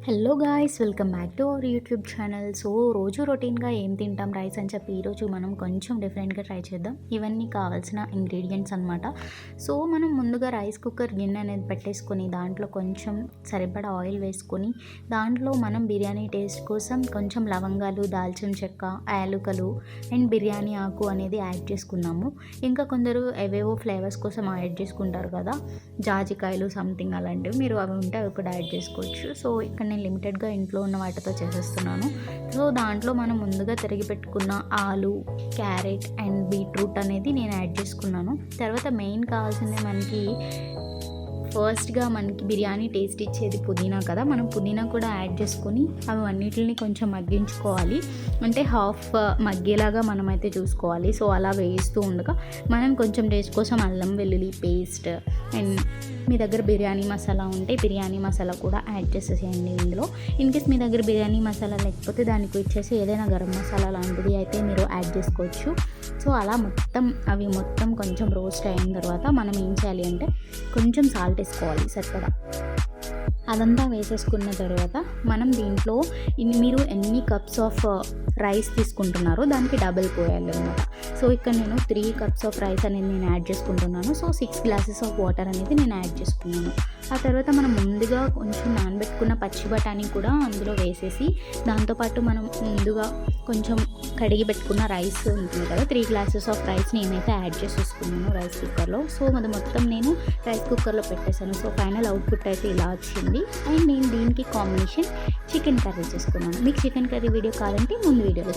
Hello guys, welcome back to our YouTube channel. So రోజు రొటీన్గా ఏం తింటాం రైస్ అని చెప్పి ఈరోజు మనం కొంచెం డిఫరెంట్గా ట్రై చేద్దాం. ఇవన్నీ కావాల్సిన ఇంగ్రీడియంట్స్ అనమాట. సో మనం ముందుగా రైస్ కుక్కర్ గిన్నె అనేది పెట్టేసుకొని దాంట్లో కొంచెం సరిపడా ఆయిల్ వేసుకొని దాంట్లో మనం బిర్యానీ టేస్ట్ కోసం కొంచెం లవంగాలు, దాల్చిన చెక్క, యాలకులు అండ్ బిర్యానీ ఆకు అనేది యాడ్ చేసుకున్నాము. ఇంకా కొందరు ఏవేవో ఫ్లేవర్స్ కోసం యాడ్ చేసుకుంటారు కదా, జాజికాయలు సంథింగ్ అలాంటివి. మీరు అవి ఉంటే అవి కూడా యాడ్ చేసుకోవచ్చు. సో ఇక్కడ నేను లిమిటెడ్గా ఇంట్లో ఉన్న వాటితో చేసేస్తున్నాను. సో దాంట్లో మనం ముందుగా తరిగి పెట్టుకున్న ఆలు, క్యారెట్ అండ్ బీట్రూట్ అనేది నేను యాడ్ చేసుకున్నాను. తర్వాత మెయిన్ కావాల్సిందే మనకి బిర్యానీ టేస్ట్ ఇచ్చేది పుదీనా కదా, మనం పుదీనా కూడా యాడ్ చేసుకొని అవి అన్నిటిని కొంచెం మగ్గించుకోవాలి. అంటే హాఫ్ మగ్గేలాగా మనమైతే చూసుకోవాలి. సో అలా వేయిస్తూ ఉండగా మనం కొంచెం టేస్ట్ కోసం అల్లం వెల్లుల్లి పేస్ట్ అండ్ మీ దగ్గర బిర్యానీ మసాలా ఉంటే బిర్యానీ మసాలా కూడా యాడ్ చేసేసేయండి ఇందులో. ఇన్ కేస్ మీ దగ్గర బిర్యానీ మసాలా లేకపోతే దానికి వచ్చేసి ఏదైనా గరం మసాలా లాంటిది అయితే మీరు యాడ్ చేసుకోవచ్చు. సో అలా అవి మొత్తం కొంచెం రోస్ట్ అయిన తర్వాత మనం ఏం చేయాలి అంటే కొంచెం సాల్ట్ వేసుకోవాలి సరిపడా. అదంతా వేసేసుకున్న తర్వాత మనం దీంట్లో మీరు ఎన్ని కప్స్ ఆఫ్ రైస్ తీసుకుంటున్నారో దానికి డబుల్ పోయాలి అనమాట. సో ఇక్కడ నేను 3 కప్స్ ఆఫ్ రైస్ అనేది నేను యాడ్ చేసుకుంటున్నాను. సో 6 గ్లాసెస్ ఆఫ్ వాటర్ అనేది నేను యాడ్ చేసుకున్నాను. ఆ తర్వాత మనం ముందుగా కొంచెం నానబెట్టుకున్న పచ్చి బఠానీ కూడా అందులో వేసేసి దాంతోపాటు మనం ముందుగా కొంచెం కడిగి పెట్టుకున్న రైస్ ఉంటుంది కదా, 3 గ్లాసెస్ ఆఫ్ రైస్ నేనైతే యాడ్ చేసేసుకున్నాను రైస్ కుక్కర్లో. సో అది మొత్తం నేను రైస్ కుక్కర్లో పెట్టేశాను. సో ఫైనల్ అవుట్పుట్ అయితే ఇలా వచ్చింది. అండ్ నేను దీనికి కాంబినేషన్ చికెన్ కర్రీ చేసుకున్నాను. మీకు చికెన్ కర్రీ వీడియో కావాలంటే ముందు వీడియోలో